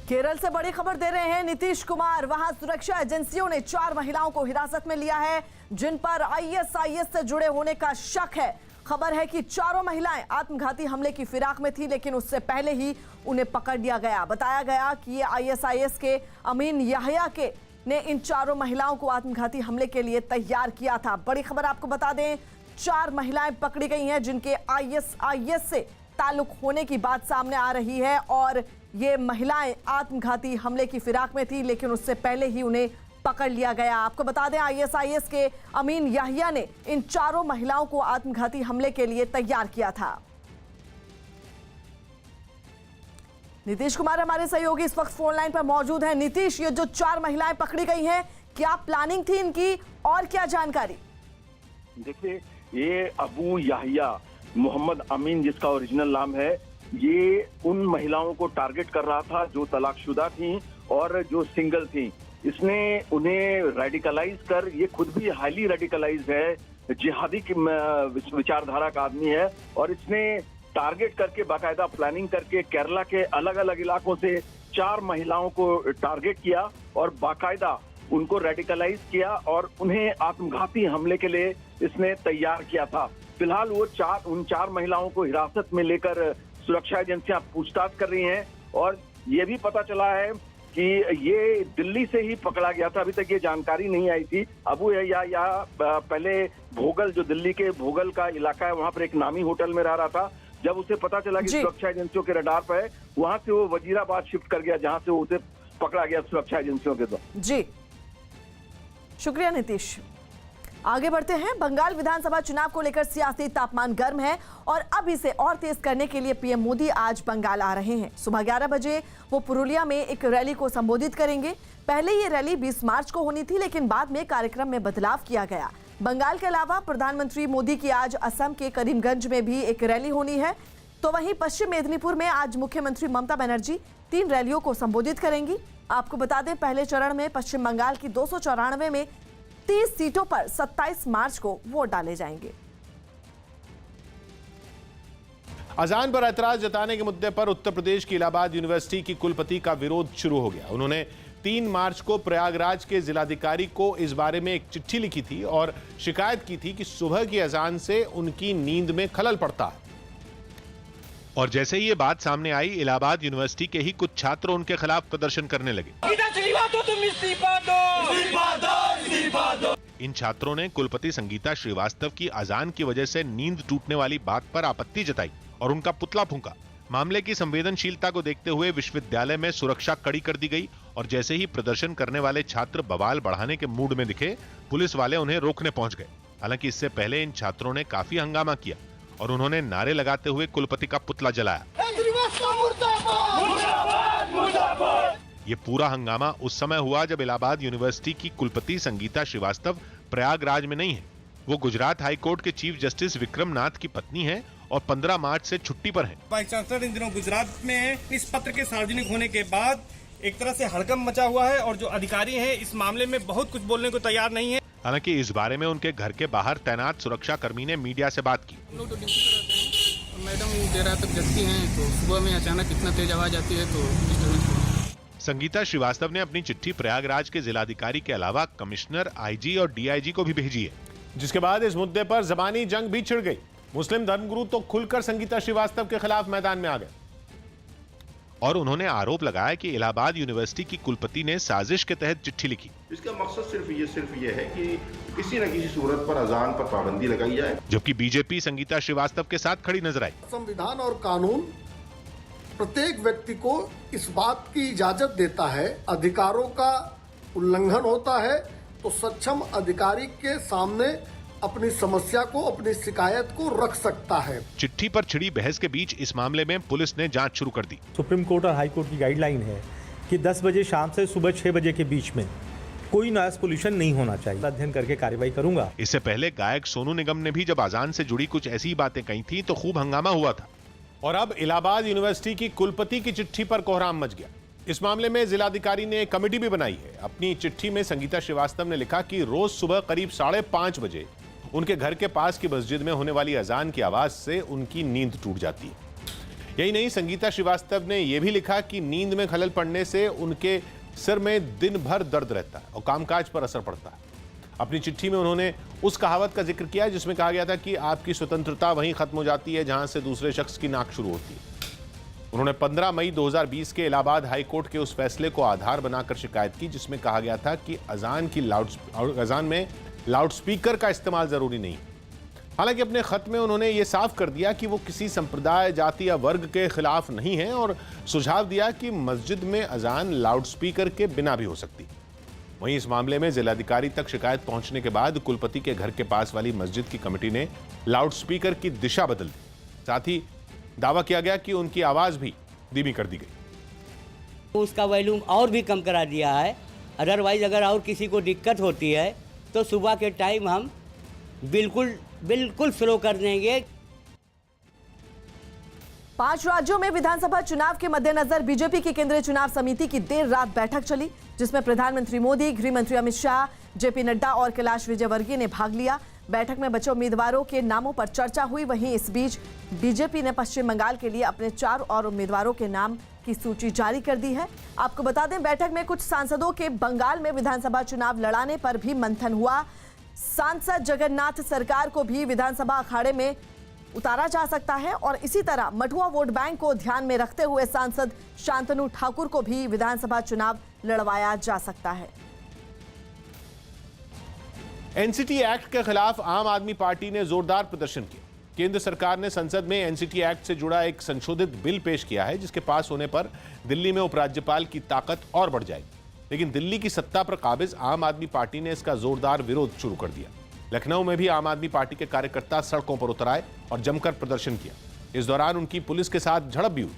केरल से बड़ी खबर दे रहे हैं नीतीश कुमार। वहां सुरक्षा एजेंसियों ने 4 महिलाओं को हिरासत में लिया है जिन पर आईएसआईएस से जुड़े होने का शक है। खबर है कि चारों महिलाएं आत्मघाती हमले की फिराक में थी, लेकिन उससे पहले ही उन्हें पकड़ लिया गया। बताया गया कि ये आईएसआईएस के अमीन याहिया के ने इन चारों महिलाओं को आत्मघाती हमले के लिए तैयार किया था। बड़ी खबर आपको बता दें, 4 महिलाएं पकड़ी गई हैं जिनके आईएसआईएस से ताल्लुक होने की बात सामने आ रही है और ये महिलाएं आत्मघाती हमले की फिराक में थी, लेकिन उससे पहले ही उन्हें पकड़ लिया गया। आपको बता दें, आईएसआईएस के अमीन याहिया ने इन चारों महिलाओं को आत्मघाती हमले के लिए तैयार किया था। नीतीश कुमार हमारे सहयोगी इस वक्त फोन लाइन पर मौजूद हैं। नीतीश, ये जो 4 महिलाएं पकड़ी गई हैं, क्या प्लानिंग थी इनकी और क्या जानकारी? देखिए, ये अबू याहिया मोहम्मद अमीन जिसका ओरिजिनल नाम है, ये उन महिलाओं को टारगेट कर रहा था जो तलाकशुदा थीं और जो सिंगल थीं। इसने उन्हें रेडिकलाइज कर, ये खुद भी हाईली रेडिकलाइज है, जिहादी की विचारधारा का आदमी है, और इसने टारगेट करके बाकायदा प्लानिंग करके केरला के अलग अलग इलाकों से 4 महिलाओं को टारगेट किया और बाकायदा उनको रेडिकलाइज किया और उन्हें आत्मघाती हमले के लिए इसने तैयार किया था। फिलहाल वो उन 4 महिलाओं को हिरासत में लेकर सुरक्षा एजेंसियां पूछताछ कर रही हैं और ये भी पता चला है कि ये दिल्ली से ही पकड़ा गया था। अभी तक ये जानकारी नहीं आई थी। अबू या पहले भोगल, जो दिल्ली के भोगल का इलाका है, वहां पर एक नामी होटल में रह रहा था। जब उसे पता चला कि सुरक्षा एजेंसियों के रडार पर है, वहां से वो वजीराबाद शिफ्ट कर गया, जहां से उसे पकड़ा गया सुरक्षा एजेंसियों के द्वारा। जी, शुक्रिया नीतीश। आगे बढ़ते हैं। बंगाल विधानसभा चुनाव को लेकर सियासी तापमान गर्म है और अब इसे और तेज करने के लिए पीएम मोदी आज बंगाल आ रहे हैं। सुबह 11 बजे वो पुरुलिया में एक रैली को संबोधित करेंगे। पहले ये रैली 20 मार्च को होनी थी, लेकिन बाद में कार्यक्रम में बदलाव किया गया। बंगाल के अलावा प्रधानमंत्री मोदी की आज असम के करीमगंज में भी एक रैली होनी है। तो वहीं पश्चिम मेदिनीपुर में आज मुख्यमंत्री ममता बनर्जी 3 रैलियों को संबोधित करेंगी। आपको बता दें, पहले चरण में पश्चिम बंगाल की 294 में 30 सीटों पर 27 मार्च को वोट डाले जाएंगे। अजान पर ऐतराज जताने के मुद्दे पर उत्तर प्रदेश की इलाहाबाद यूनिवर्सिटी की कुलपति का विरोध शुरू हो गया। उन्होंने 3 मार्च को प्रयागराज के जिलाधिकारी को इस बारे में एक चिट्ठी लिखी थी और शिकायत की थी कि सुबह की अजान से उनकी नींद में खलल पड़ता है। और जैसे ही ये बात सामने आई, इलाहाबाद यूनिवर्सिटी के ही कुछ छात्र उनके खिलाफ प्रदर्शन करने लगे। इन छात्रों ने कुलपति संगीता श्रीवास्तव की अजान की वजह से नींद टूटने वाली बात पर आपत्ति जताई और उनका पुतला फूंका। मामले की संवेदनशीलता को देखते हुए विश्वविद्यालय में सुरक्षा कड़ी कर दी गई और जैसे ही प्रदर्शन करने वाले छात्र बवाल बढ़ाने के मूड में दिखे, पुलिस वाले उन्हें रोकने पहुंच गए। हालांकि इससे पहले इन छात्रों ने काफी हंगामा किया और उन्होंने नारे लगाते हुए कुलपति का पुतला जलाया। ये पूरा हंगामा उस समय हुआ जब इलाहाबाद यूनिवर्सिटी की कुलपति संगीता श्रीवास्तव प्रयागराज में नहीं है। वो गुजरात हाई कोर्ट के चीफ जस्टिस विक्रम नाथ की पत्नी है और 15 मार्च से छुट्टी पर है। वाइस चांसलर इन दिनों गुजरात में है। इस पत्र के सार्वजनिक होने के बाद एक तरह से हड़कंप मचा हुआ है और जो अधिकारी हैं इस मामले में बहुत कुछ बोलने को तैयार नहीं है। हालांकि इस बारे में उनके घर के बाहर तैनात सुरक्षा कर्मी ने मीडिया से बात की। हम लोग तो ड्यूटी पर रहते हैं, मैडम देर रात तक जगती हैं, तो सुबह में अचानक इतना तेज आवाज आती है तो डिस्टर्बेंस। संगीता श्रीवास्तव ने अपनी चिट्ठी प्रयागराज के जिलाधिकारी के अलावा कमिश्नर, आईजी और डीआईजी को भी भेजी है, जिसके बाद इस मुद्दे पर जबानी जंग भी छिड़ गई। मुस्लिम धर्मगुरु तो खुलकर संगीता श्रीवास्तव के खिलाफ मैदान में आ गए और उन्होंने आरोप लगाया कि इलाहाबाद यूनिवर्सिटी की कुलपति ने साजिश के तहत चिट्ठी लिखी। इसका मकसद सिर्फ ये है कि किसी न किसी सूरत पर अजान पर पाबंदी लगाई जाए। जबकि बीजेपी संगीता श्रीवास्तव के साथ खड़ी नजर आई। संविधान और कानून प्रत्येक व्यक्ति को इस बात की इजाजत देता है, अधिकारों का उल्लंघन होता है तो सक्षम अधिकारी के सामने अपनी समस्या को, अपनी शिकायत को रख सकता है। चिट्ठी पर छिड़ी बहस के बीच इस मामले में पुलिस ने जांच शुरू कर दी। सुप्रीम कोर्ट और हाई कोर्ट की गाइडलाइन है कि 10 बजे शाम से सुबह 6 बजे के बीच में कोई नॉइस पोल्यूशन नहीं होना चाहिए। अध्ययन करके कार्रवाई करूंगा। इससे पहले गायक सोनू निगम ने भी जब अजान से जुड़ी कुछ ऐसी बातें कही थी तो खूब हंगामा हुआ था। और अब इलाहाबाद यूनिवर्सिटी की कुलपति की चिट्ठी पर कोहराम मच गया। इस मामले में जिलाधिकारी ने एक कमेटी भी बनाई है। अपनी चिट्ठी में संगीता श्रीवास्तव ने लिखा कि रोज सुबह करीब 5:30 बजे उनके घर के पास की मस्जिद में होने वाली अजान की आवाज से उनकी नींद टूट जाती है। यही नहीं, संगीता श्रीवास्तव ने यह भी लिखा कि नींद में खलल पड़ने से उनके सिर में दिन भर दर्द रहता है और कामकाज पर असर पड़ता है। अपनी चिट्ठी में उन्होंने उस कहावत का जिक्र किया जिसमें कहा गया था कि आपकी स्वतंत्रता वहीं खत्म हो जाती है जहां से दूसरे शख्स की नाक शुरू होती है। उन्होंने 15 मई 2020 के इलाहाबाद हाईकोर्ट के उस फैसले को आधार बनाकर शिकायत की जिसमें कहा गया था कि अजान में लाउडस्पीकर का इस्तेमाल जरूरी नहीं। हालांकि अपने खत में उन्होंने ये साफ कर दिया कि वो किसी संप्रदाय, जाति या वर्ग के खिलाफ नहीं है और सुझाव दिया कि मस्जिद में अजान लाउडस्पीकर के बिना भी हो सकती। वहीं इस मामले में जिलाधिकारी तक शिकायत पहुंचने के बाद कुलपति के घर के पास वाली मस्जिद की कमेटी ने लाउडस्पीकर की दिशा बदल दी। साथ ही दावा किया गया कि उनकी आवाज भी धीमी कर दी गई। उसका वॉल्यूम और भी कम करा दिया है। अदरवाइज अगर और किसी को दिक्कत होती है तो सुबह के टाइम हम बिल्कुल स्लो कर देंगे। 5 राज्यों में विधानसभा चुनाव के मद्देनजर बीजेपी की केंद्रीय चुनाव समिति की देर रात बैठक चली जिसमें प्रधानमंत्री मोदी, गृह मंत्री अमित शाह, जेपी नड्डा और कैलाश विजयवर्गीय ने भाग लिया। बैठक में बचे उम्मीदवारों के नामों पर चर्चा हुई। वहीं इस बीच बीजेपी ने पश्चिम बंगाल के लिए अपने 4 और उम्मीदवारों के नाम की सूची जारी कर दी है। आपको बता दें, बैठक में कुछ सांसदों के बंगाल में विधानसभा चुनाव लड़ाने पर भी मंथन हुआ। सांसद जगन्नाथ सरकार को भी विधानसभा अखाड़े में उतारा जा सकता है और इसी तरह मठुआ वोट बैंक को ध्यान में रखते हुए सांसद शांतनु ठाकुर को भी विधानसभा चुनाव लड़वाया जा सकता है। एनसीटी एक्ट के खिलाफ आम आदमी पार्टी ने जोरदार प्रदर्शन किया। केंद्र सरकार ने संसद में एनसीटी एक्ट से जुड़ा एक संशोधित बिल पेश किया है जिसके पास होने पर दिल्ली में उपराज्यपाल की ताकत और बढ़ जाएगी। लेकिन दिल्ली की सत्ता पर काबिज आम आदमी पार्टी ने इसका जोरदार विरोध शुरू कर दिया। लखनऊ में भी आम आदमी पार्टी के कार्यकर्ता सड़कों पर उतर आए और जमकर प्रदर्शन किया। इस दौरान उनकी पुलिस के साथ झड़प भी हुई।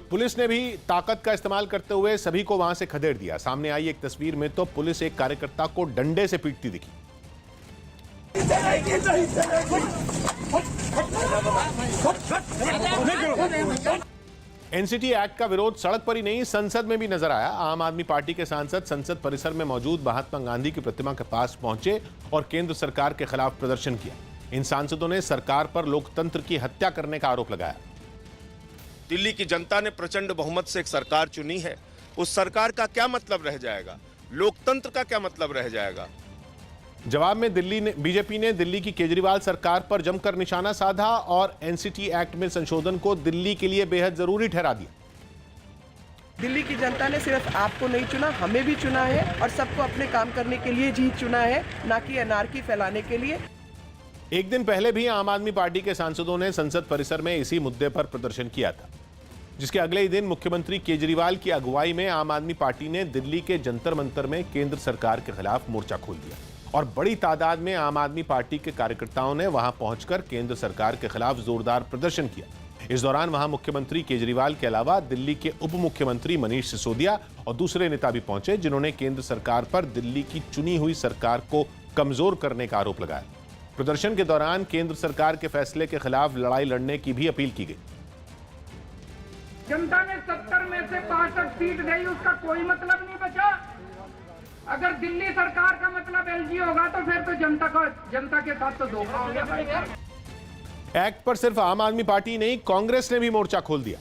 पुलिस ने भी ताकत का इस्तेमाल करते हुए सभी को वहां से खदेड़ दिया। सामने आई एक तस्वीर में तो पुलिस एक कार्यकर्ता को डंडे से पीटती दिखी। एनसीटी एक्ट का विरोध सड़क पर ही नहीं, संसद में भी नजर आया। आम आदमी पार्टी के सांसद संसद परिसर में मौजूद महात्मा गांधी की प्रतिमा के पास पहुंचे और केंद्र सरकार के खिलाफ प्रदर्शन किया। इन सांसदों ने सरकार पर लोकतंत्र की हत्या करने का आरोप लगाया। दिल्ली की जनता ने प्रचंड बहुमत से एक सरकार चुनी है, उस सरकार का क्या मतलब रह जाएगा? लोकतंत्र का क्या मतलब रह जाएगा? जवाब में बीजेपी ने दिल्ली की केजरीवाल सरकार पर जमकर निशाना साधा और एनसीटी एक्ट में संशोधन को दिल्ली के लिए बेहद जरूरी ठहरा दिया। दिल्ली की जनता ने सिर्फ आपको नहीं चुना, हमें भी चुना है और सबको अपने काम करने के लिए जी चुना है, ना कि अनार्की फैलाने के लिए। एक दिन पहले भी आम आदमी पार्टी के सांसदों ने संसद परिसर में इसी मुद्दे पर प्रदर्शन किया था, जिसके अगले ही दिन मुख्यमंत्री केजरीवाल की अगुवाई में आम आदमी पार्टी ने दिल्ली के जंतर मंतर में केंद्र सरकार के खिलाफ मोर्चा खोल दिया और बड़ी तादाद में आम आदमी पार्टी के कार्यकर्ताओं ने वहां पहुंचकर केंद्र सरकार के खिलाफ जोरदार प्रदर्शन किया। इस दौरान वहां मुख्यमंत्री केजरीवाल के अलावा दिल्ली के उप मुख्यमंत्री मनीष सिसोदिया और दूसरे नेता भी पहुंचे जिन्होंने केंद्र सरकार पर दिल्ली की चुनी हुई सरकार को कमजोर करने का आरोप लगाया। प्रदर्शन के दौरान केंद्र सरकार के फैसले के खिलाफ लड़ाई लड़ने की भी अपील की गई। जनता ने 70 में से 65 सीट दी, उसका कोई मतलब नहीं बचा। अगर दिल्ली सरकार का मतलब एलजी होगा तो फिर तो जनता के साथ तो धोखा हो गया। एक्ट पर सिर्फ आम आदमी पार्टी नहीं, कांग्रेस ने भी मोर्चा खोल दिया।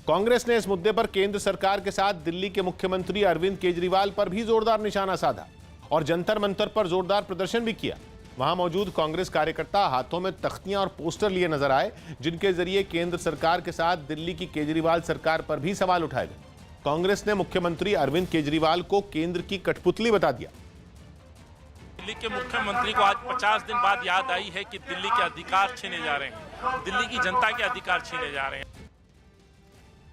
कांग्रेस ने इस मुद्दे पर केंद्र सरकार के साथ दिल्ली के मुख्यमंत्री अरविंद केजरीवाल पर भी जोरदार निशाना साधा और जंतर मंतर पर जोरदार प्रदर्शन भी किया। वहां मौजूद कांग्रेस कार्यकर्ता हाथों में तख्तियां और पोस्टर लिए नजर आए जिनके जरिए केंद्र सरकार के साथ दिल्ली की केजरीवाल सरकार पर भी सवाल उठाए गए। कांग्रेस ने मुख्यमंत्री अरविंद केजरीवाल को केंद्र की कठपुतली बता दिया। दिल्ली के मुख्यमंत्री को आज 50 दिन बाद याद आई है कि दिल्ली के अधिकार छीने जा रहे हैं, दिल्ली की जनता के अधिकार छीने जा रहे हैं।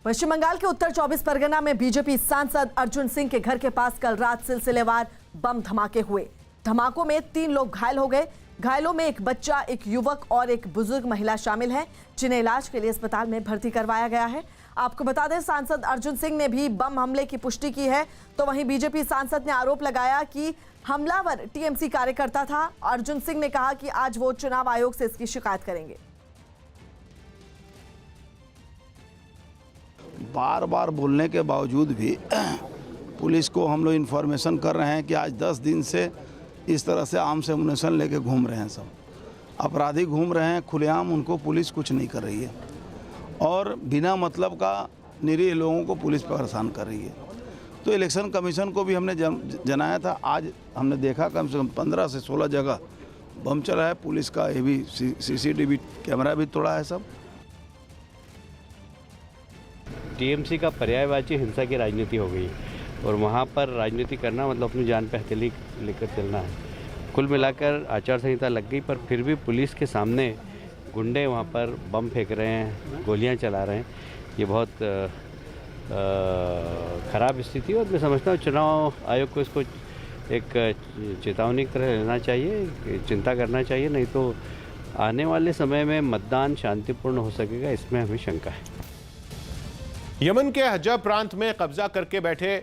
पश्चिम बंगाल के उत्तर 24 परगना में बीजेपी सांसद अर्जुन सिंह के घर के पास कल रात सिलसिलेवार बम धमाके हुए। धमाकों में 3 लोग घायल हो गए। घायलों में एक बच्चा, एक युवक और एक बुजुर्ग महिला शामिल हैं, जिन्हें इलाज के लिए अस्पताल में भर्ती करवाया गया है। आपको बता दें, सांसद अर्जुन सिंह ने भी बम हमले की पुष्टि की है। तो वहीं बीजेपी सांसद ने आरोप लगाया कि हमलावर टीएमसी कार्यकर्ता था। अर्जुन सिंह ने कहा कि आज वो चुनाव आयोग से इसकी शिकायत करेंगे। बार बार बोलने के बावजूद भी पुलिस को हम लोग इन्फॉर्मेशन कर रहे हैं कि आज 10 दिन से इस तरह से आर्म्स एमुनेशन लेके घूम रहे हैं। सब अपराधी घूम रहे हैं खुलेआम, उनको पुलिस कुछ नहीं कर रही है और बिना मतलब का निरीह लोगों को पुलिस परेशान कर रही है। तो इलेक्शन कमीशन को भी हमने जनाया था। आज हमने देखा कम से कम 15 से 16 जगह बम चला है। पुलिस का ये भी CCTV कैमरा भी तोड़ा है। सब टीएमसी का पर्यायवाची हिंसा की राजनीति हो गई और वहाँ पर राजनीति करना मतलब अपनी जान पे हथेली लेकर चलना है। कुल मिलाकर आचार संहिता लग गई, पर फिर भी पुलिस के सामने गुंडे वहाँ पर बम फेंक रहे हैं, गोलियाँ चला रहे हैं। ये बहुत ख़राब स्थिति है और मैं समझता हूँ चुनाव आयोग को इसको एक चेतावनी की तरह लेना चाहिए, चिंता करना चाहिए, नहीं तो आने वाले समय में मतदान शांतिपूर्ण हो सकेगा, इसमें हमें शंका है। यमन के हज्जा प्रांत में कब्जा करके बैठे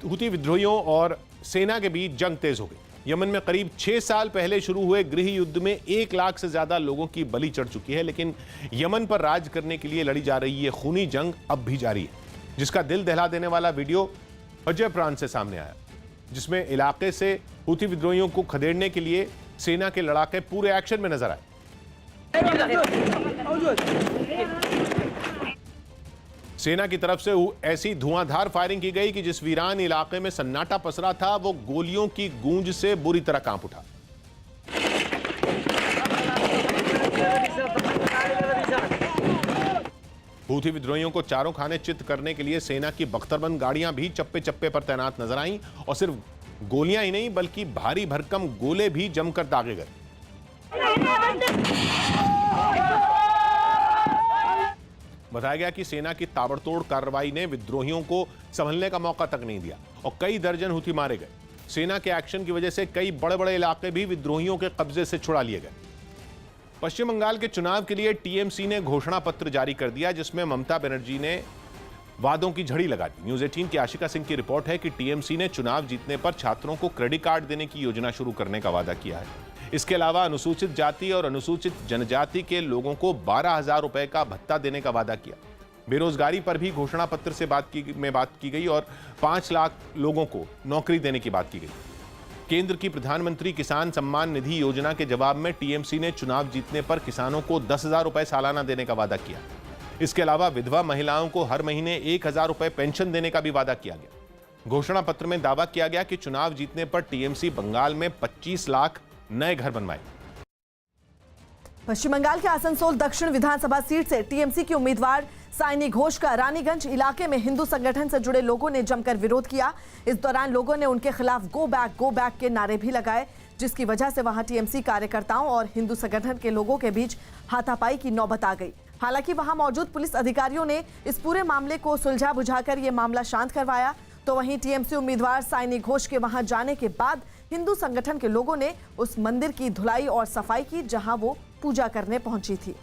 हुती विद्रोहियों और सेना के बीच जंग तेज हो गई। यमन में करीब 6 साल पहले शुरू हुए गृह युद्ध में 1 लाख से ज्यादा लोगों की बलि चढ़ चुकी है, लेकिन यमन पर राज करने के लिए लड़ी जा रही ये खूनी जंग अब भी जारी है, जिसका दिल दहला देने वाला वीडियो हज्जा प्रांत से सामने आया, जिसमें इलाके से हुती विद्रोहियों को खदेड़ने के लिए सेना के लड़ाके पूरे एक्शन में नजर आए। सेना की तरफ से ऐसी धुआंधार फायरिंग की गई कि जिस वीरान इलाके में सन्नाटा पसरा था वो गोलियों की गूंज से बुरी तरह कांप उठा। हूथी विद्रोहियों को चारों खाने चित करने के लिए सेना की बख्तरबंद गाड़ियां भी चप्पे चप्पे पर तैनात नजर आईं और सिर्फ गोलियां ही नहीं बल्कि भारी भरकम गोले भी जमकर दागे गए। बताया गया कि सेना की ताबड़तोड़ कार्रवाई ने विद्रोहियों को संभलने का मौका तक नहीं दिया और कई दर्जन हुती मारे गए। सेना के एक्शन की वजह से कई बड़े बड़े इलाके भी विद्रोहियों के कब्जे से छुड़ा लिए गए। पश्चिम बंगाल के चुनाव के लिए टीएमसी ने घोषणा पत्र जारी कर दिया, जिसमें ममता बनर्जी ने वादों की झड़ी लगा दी। न्यूज़ 18 की आशिका सिंह की रिपोर्ट है कि टीएमसी ने चुनाव जीतने पर छात्रों को क्रेडिट कार्ड देने की योजना शुरू करने का वादा किया है। इसके अलावा अनुसूचित जाति और अनुसूचित जनजाति के लोगों को 12,000 रुपए का भत्ता देने का वादा किया। बेरोजगारी पर भी घोषणा पत्र से बात की गई और 5 लाख लोगों को नौकरी देने की बात की गई। केंद्र की प्रधानमंत्री किसान सम्मान निधि योजना के जवाब में टीएमसी ने चुनाव जीतने पर किसानों को 10,000 रुपए सालाना देने का वादा किया। इसके अलावा विधवा महिलाओं को हर महीने 1,000 रुपए पेंशन देने का भी वादा किया गया। घोषणा पत्र में दावा किया गया कि चुनाव जीतने पर टीएमसी बंगाल में 25 लाख नए घर बनवाए। पश्चिम बंगाल के आसनसोल दक्षिण विधानसभा सीट से टीएमसी के उम्मीदवार साइनी घोष का रानीगंज इलाके में हिंदू संगठन से जुड़े लोगों ने जमकर विरोध किया। इस दौरान लोगों ने उनके खिलाफ गो बैक के नारे भी लगाए, जिसकी वजह से वहां टीएमसी कार्यकर्ताओं और हिंदू संगठन के लोगों के बीच हाथापाई की नौबत आ गई। हालांकि वहां मौजूद पुलिस अधिकारियों ने इस पूरे मामले को सुलझा बुझाकर ये मामला शांत करवाया। तो वहीं टीएमसी उम्मीदवार साइनी घोष के वहां जाने के बाद हिंदू संगठन के लोगों ने उस मंदिर की धुलाई और सफाई की जहां वो पूजा करने पहुंची थी।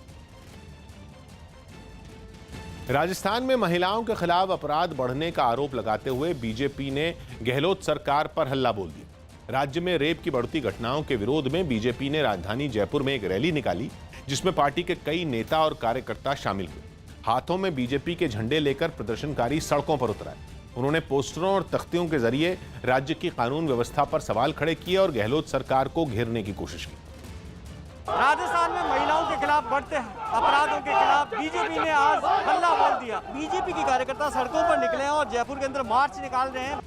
राजस्थान में महिलाओं के खिलाफ अपराध बढ़ने का आरोप लगाते हुए बीजेपी ने गहलोत सरकार पर हल्ला बोल दिया। राज्य में रेप की बढ़ती घटनाओं के विरोध में बीजेपी ने राजधानी जयपुर में एक रैली निकाली, जिसमें पार्टी के कई नेता और कार्यकर्ता शामिल हुए। हाथों में बीजेपी के झंडे लेकर प्रदर्शनकारी सड़कों पर उतर आए। उन्होंने पोस्टरों और तख्तियों के जरिए राज्य की कानून व्यवस्था पर सवाल खड़े किए और गहलोत सरकार को घेरने की कोशिश की। राजस्थान में महिलाओं के खिलाफ बढ़ते अपराधों के खिलाफ बीजेपी ने आज हल्ला बोल दिया। बीजेपी के कार्यकर्ता सड़कों पर निकले हैं और जयपुर के अंदर मार्च निकाल रहे हैं।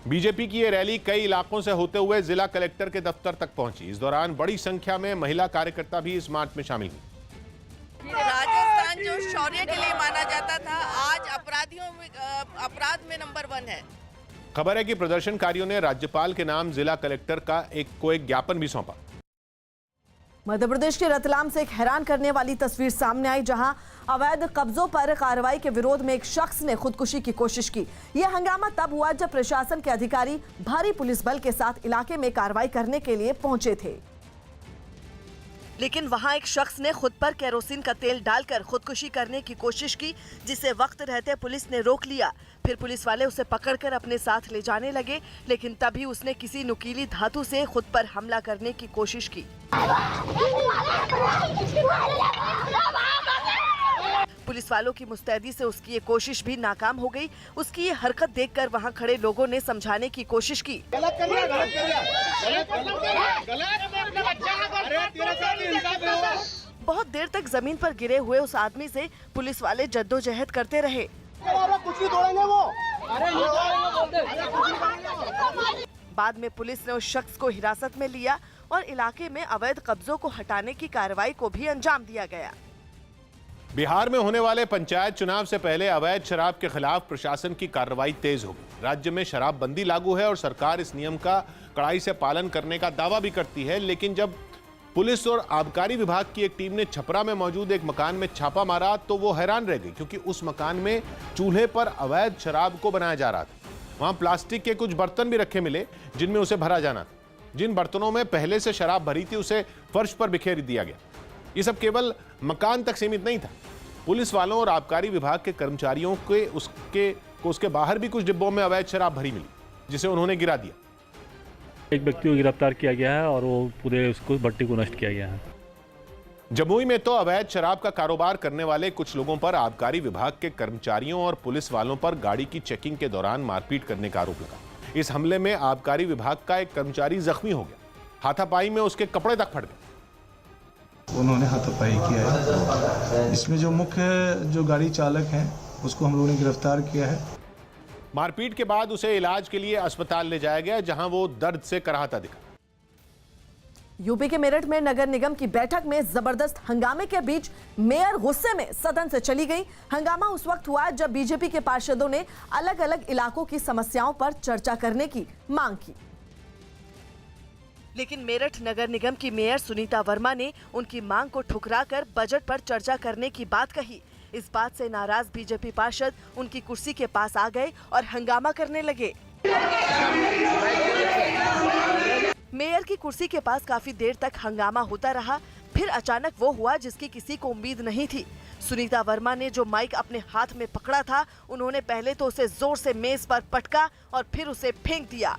बीजेपी की ये रैली कई इलाकों से होते हुए जिला कलेक्टर के दफ्तर तक पहुंची। इस दौरान बड़ी संख्या में महिला कार्यकर्ता भी इस मार्च में शामिल हुई। राजस्थान जो शौर्य के लिए माना जाता था, आज अपराध में नंबर 1 है। खबर है कि प्रदर्शनकारियों ने राज्यपाल के नाम जिला कलेक्टर का एक ज्ञापन भी सौंपा। मध्य प्रदेश के रतलाम से एक हैरान करने वाली तस्वीर सामने आई, जहां अवैध कब्जों पर कार्रवाई के विरोध में एक शख्स ने खुदकुशी की कोशिश की। यह हंगामा तब हुआ जब प्रशासन के अधिकारी भारी पुलिस बल के साथ इलाके में कार्रवाई करने के लिए पहुंचे थे, लेकिन वहां एक शख्स ने खुद पर केरोसिन का तेल डालकर खुदकुशी करने की कोशिश की, जिसे वक्त रहते पुलिस ने रोक लिया। फिर पुलिस वाले उसे पकड़कर अपने साथ ले जाने लगे, लेकिन तभी उसने किसी नुकीली धातु से खुद पर हमला करने की कोशिश की। पुलिस वालों की मुस्तैदी से उसकी ये कोशिश भी नाकाम हो गई। उसकी ये हरकत देखकर वहां खड़े लोगों ने समझाने की कोशिश की। बहुत देर तक जमीन पर गिरे हुए उस आदमी से पुलिस वाले जद्दोजहद करते रहे। बाद में पुलिस ने उस शख्स को हिरासत में लिया और इलाके में अवैध कब्जों को हटाने की कार्रवाई को भी अंजाम दिया गया। बिहार में होने वाले पंचायत चुनाव से पहले अवैध शराब के खिलाफ प्रशासन की कार्रवाई तेज होगी। राज्य में शराबबंदी लागू है और सरकार इस नियम का कड़ाई से पालन करने का दावा भी करती है, लेकिन जब पुलिस और आबकारी विभाग की एक टीम ने छपरा में मौजूद एक मकान में छापा मारा तो वो हैरान रह गई, क्योंकि उस मकान में चूल्हे पर अवैध शराब को बनाया जा रहा था। वहां प्लास्टिक के कुछ बर्तन भी रखे मिले जिनमें उसे भरा जाना था। जिन बर्तनों में पहले से शराब भरी थी उसे फर्श पर बिखेर दिया गया। ये सब केवल मकान तक सीमित नहीं था। पुलिस वालों और आबकारी विभाग के कर्मचारियों के उसके बाहर भी कुछ डिब्बों में अवैध शराब भरी मिली, जिसे उन्होंने गिरा दिया। एक व्यक्ति को गिरफ्तार किया गया है और वो पूरे उसको भट्टी को नष्ट किया गया है। जमुई में तो अवैध शराब का कारोबार करने वाले कुछ लोगों पर आबकारी विभाग के कर्मचारियों और पुलिस वालों पर गाड़ी की चेकिंग के दौरान मारपीट करने का आरोप लगा। इस हमले में आबकारी विभाग का एक कर्मचारी जख्मी हो गया। हाथापाई में उसके कपड़े तक फट गए। उन्होंने हाथापाई किया है। इसमें जो मुख्य गाड़ी चालक हैं उसको हम लोगों ने गिरफ्तार किया है। मारपीट के बाद उसे इलाज के लिए अस्पताल ले जाया गया, जहां वो दर्द से कराहता दिखा। यूपी के मेरठ में नगर निगम की बैठक में जबरदस्त हंगामे के बीच मेयर गुस्से में सदन से चली गई। हंगामा उस वक्त हुआ जब बीजेपी के पार्षदों ने अलग अलग इलाकों की समस्याओं पर चर्चा करने की मांग की। लेकिन मेरठ नगर निगम की मेयर सुनीता वर्मा ने उनकी मांग को ठुकराकर बजट पर चर्चा करने की बात कही। इस बात से नाराज बीजेपी पार्षद उनकी कुर्सी के पास आ गए और हंगामा करने लगे। मेयर की कुर्सी के पास काफी देर तक हंगामा होता रहा। फिर अचानक वो हुआ जिसकी किसी को उम्मीद नहीं थी। सुनीता वर्मा ने जो माइक अपने हाथ में पकड़ा था, उन्होंने पहले तो उसे जोर से मेज पर पटका और फिर उसे फेंक दिया।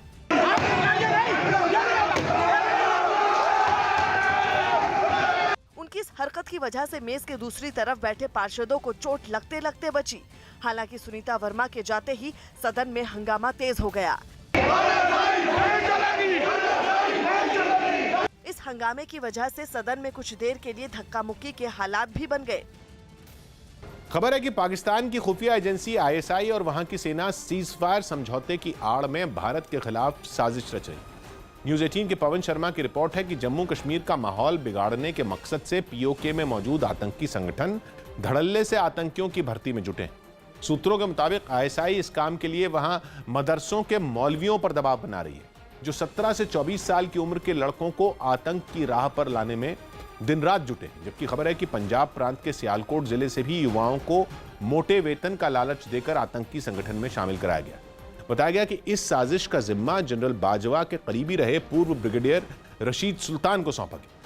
उनकी इस हरकत की वजह से मेज के दूसरी तरफ बैठे पार्षदों को चोट लगते लगते बची। हालांकि सुनीता वर्मा के जाते ही सदन में हंगामा तेज हो गया। इस हंगामे की वजह से सदन में कुछ देर के लिए धक्का मुक्की के हालात भी बन गए। खबर है कि पाकिस्तान की खुफिया एजेंसी ISI और वहां की सेना सीजफायर समझौते की आड़ में भारत के खिलाफ साजिश रच रही। न्यूज 18 के पवन शर्मा की रिपोर्ट है कि जम्मू कश्मीर का माहौल बिगाड़ने के मकसद से POK में मौजूद आतंकी संगठन धड़ल्ले से आतंकियों की भर्ती में जुटे हैं। सूत्रों के मुताबिक ISI इस काम के लिए वहां मदरसों के मौलवियों पर दबाव बना रही है, जो 17 से 24 साल की उम्र के लड़कों को आतंक की राह पर लाने में दिन रात जुटे। जबकि खबर है कि पंजाब प्रांत के सियालकोट जिले से भी युवाओं को मोटे वेतन का लालच देकर आतंकी संगठन में शामिल कराया गया। बताया गया कि इस साजिश का जिम्मा जनरल बाजवा के करीबी रहे पूर्व ब्रिगेडियर रशीद सुल्तान को सौंपा गया।